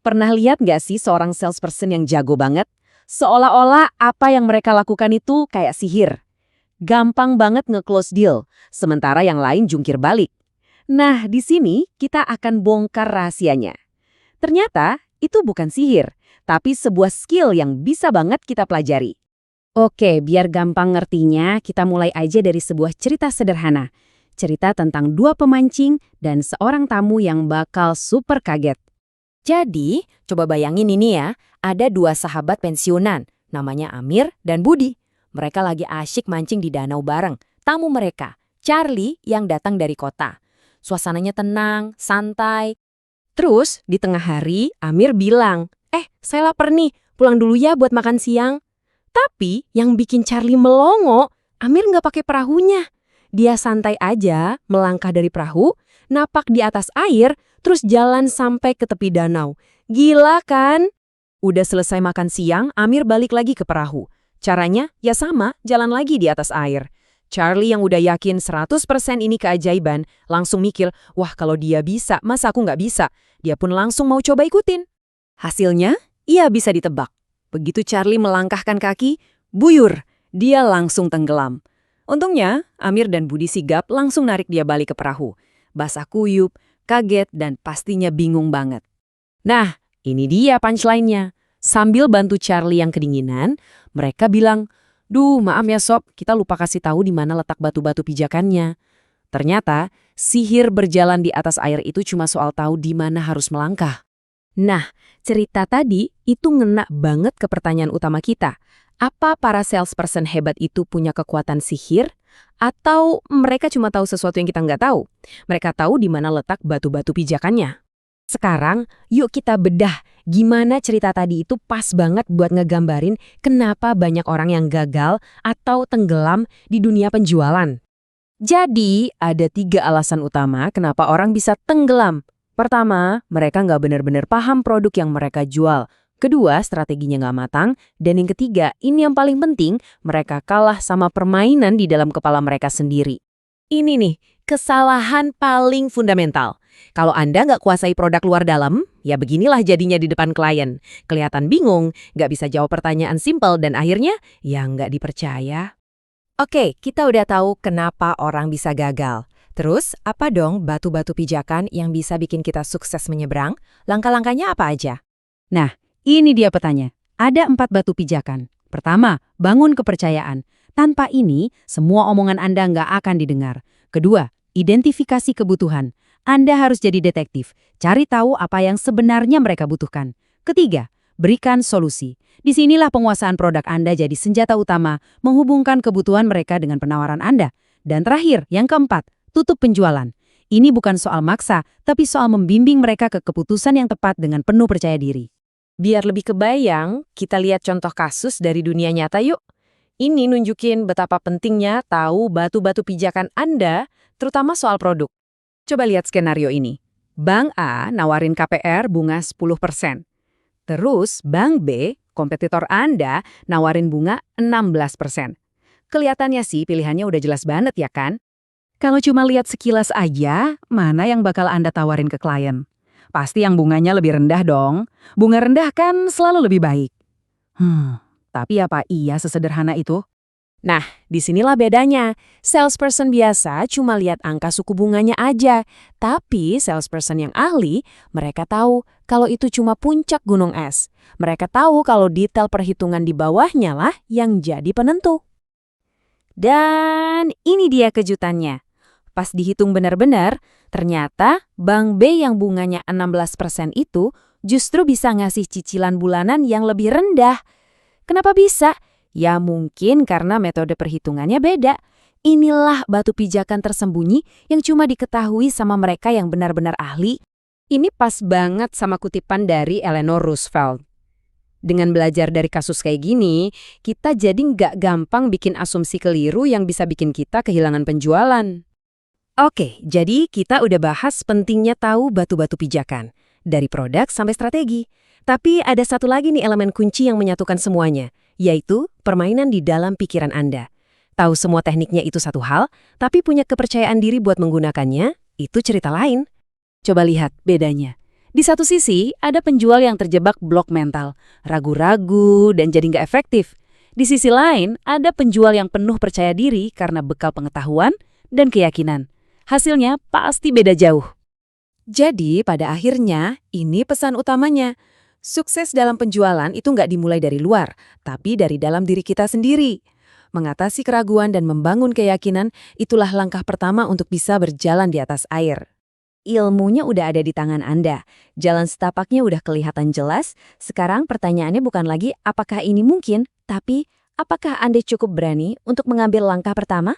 Pernah lihat nggak sih seorang salesperson yang jago banget? Seolah-olah apa yang mereka lakukan itu kayak sihir. Gampang banget nge-close deal, sementara yang lain jungkir balik. Nah, di sini kita akan bongkar rahasianya. Ternyata itu bukan sihir, tapi sebuah skill yang bisa banget kita pelajari. Oke, biar gampang ngertinya, kita mulai aja dari sebuah cerita sederhana. Cerita tentang dua pemancing dan seorang tamu yang bakal super kaget. Jadi, coba bayangin ini ya, ada dua sahabat pensiunan, namanya Amir dan Budi. Mereka lagi asyik mancing di danau bareng. Tamu mereka, Charlie yang datang dari kota. Suasananya tenang, santai. Terus, di tengah hari, Amir bilang, saya lapar nih, pulang dulu ya buat makan siang. Tapi, yang bikin Charlie melongo, Amir nggak pakai perahunya. Dia santai aja, melangkah dari perahu, napak di atas air, terus jalan sampai ke tepi danau. Gila kan? Udah selesai makan siang, Amir balik lagi ke perahu. Caranya, ya sama, jalan lagi di atas air. Charlie yang udah yakin 100% ini keajaiban, langsung mikir, wah kalau dia bisa, masa aku nggak bisa? Dia pun langsung mau coba ikutin. Hasilnya, ia bisa ditebak. Begitu Charlie melangkahkan kaki, buyur, dia langsung tenggelam. Untungnya, Amir dan Budi sigap langsung narik dia balik ke perahu. Basah kuyup, kaget, dan pastinya bingung banget. Nah, ini dia punchline-nya. Sambil bantu Charlie yang kedinginan, mereka bilang, "Duh, maaf ya sob, kita lupa kasih tahu di mana letak batu-batu pijakannya." Ternyata, sihir berjalan di atas air itu cuma soal tahu di mana harus melangkah. Nah, cerita tadi itu ngena banget ke pertanyaan utama kita. Apa para salesperson hebat itu punya kekuatan sihir? Atau mereka cuma tahu sesuatu yang kita nggak tahu? Mereka tahu di mana letak batu-batu pijakannya. Sekarang, yuk kita bedah gimana cerita tadi itu pas banget buat ngegambarin kenapa banyak orang yang gagal atau tenggelam di dunia penjualan. Jadi, ada 3 alasan utama kenapa orang bisa tenggelam. Pertama, mereka nggak benar-benar paham produk yang mereka jual. Kedua, strateginya nggak matang. Dan yang ketiga, ini yang paling penting, mereka kalah sama permainan di dalam kepala mereka sendiri. Ini nih, kesalahan paling fundamental. Kalau Anda nggak kuasai produk luar dalam, ya beginilah jadinya di depan klien. Kelihatan bingung, nggak bisa jawab pertanyaan simpel, dan akhirnya, ya nggak dipercaya. Oke, kita udah tahu kenapa orang bisa gagal. Terus, apa dong batu-batu pijakan yang bisa bikin kita sukses menyeberang? Langkah-langkahnya apa aja? Nah, ini dia petanya. Ada 4 batu pijakan. Pertama, bangun kepercayaan. Tanpa ini, semua omongan Anda nggak akan didengar. Kedua, identifikasi kebutuhan. Anda harus jadi detektif, cari tahu apa yang sebenarnya mereka butuhkan. Ketiga, berikan solusi. Disinilah penguasaan produk Anda jadi senjata utama, menghubungkan kebutuhan mereka dengan penawaran Anda. Dan terakhir, yang keempat, tutup penjualan. Ini bukan soal maksa, tapi soal membimbing mereka ke keputusan yang tepat dengan penuh percaya diri. Biar lebih kebayang, kita lihat contoh kasus dari dunia nyata yuk. Ini nunjukin betapa pentingnya tahu batu-batu pijakan Anda, terutama soal produk. Coba lihat skenario ini. Bank A nawarin KPR bunga 10%. Terus Bank B, kompetitor Anda, nawarin bunga 16%. Kelihatannya sih pilihannya udah jelas banget ya kan? Kalau cuma lihat sekilas aja, mana yang bakal Anda tawarin ke klien? Pasti yang bunganya lebih rendah dong. Bunga rendah kan selalu lebih baik. Tapi apa iya sesederhana itu? Nah, disinilah bedanya. Salesperson biasa cuma lihat angka suku bunganya aja. Tapi salesperson yang ahli, mereka tahu kalau itu cuma puncak gunung es. Mereka tahu kalau detail perhitungan di bawahnya lah yang jadi penentu. Dan ini dia kejutannya. Pas dihitung benar-benar, ternyata Bank B yang bunganya 16% itu justru bisa ngasih cicilan bulanan yang lebih rendah. Kenapa bisa? Ya mungkin karena metode perhitungannya beda. Inilah batu pijakan tersembunyi yang cuma diketahui sama mereka yang benar-benar ahli. Ini pas banget sama kutipan dari Eleanor Roosevelt. Dengan belajar dari kasus kayak gini, kita jadi nggak gampang bikin asumsi keliru yang bisa bikin kita kehilangan penjualan. Oke, jadi kita udah bahas pentingnya tahu batu-batu pijakan. Dari produk sampai strategi. Tapi ada satu lagi nih elemen kunci yang menyatukan semuanya, yaitu permainan di dalam pikiran Anda. Tahu semua tekniknya itu satu hal, tapi punya kepercayaan diri buat menggunakannya, itu cerita lain. Coba lihat bedanya. Di satu sisi, ada penjual yang terjebak blok mental, ragu-ragu, dan jadi nggak efektif. Di sisi lain, ada penjual yang penuh percaya diri karena bekal pengetahuan dan keyakinan. Hasilnya pasti beda jauh. Jadi, pada akhirnya, ini pesan utamanya. Sukses dalam penjualan itu nggak dimulai dari luar, tapi dari dalam diri kita sendiri. Mengatasi keraguan dan membangun keyakinan, itulah langkah pertama untuk bisa berjalan di atas air. Ilmunya udah ada di tangan Anda. Jalan setapaknya udah kelihatan jelas. Sekarang pertanyaannya bukan lagi apakah ini mungkin, tapi apakah Anda cukup berani untuk mengambil langkah pertama?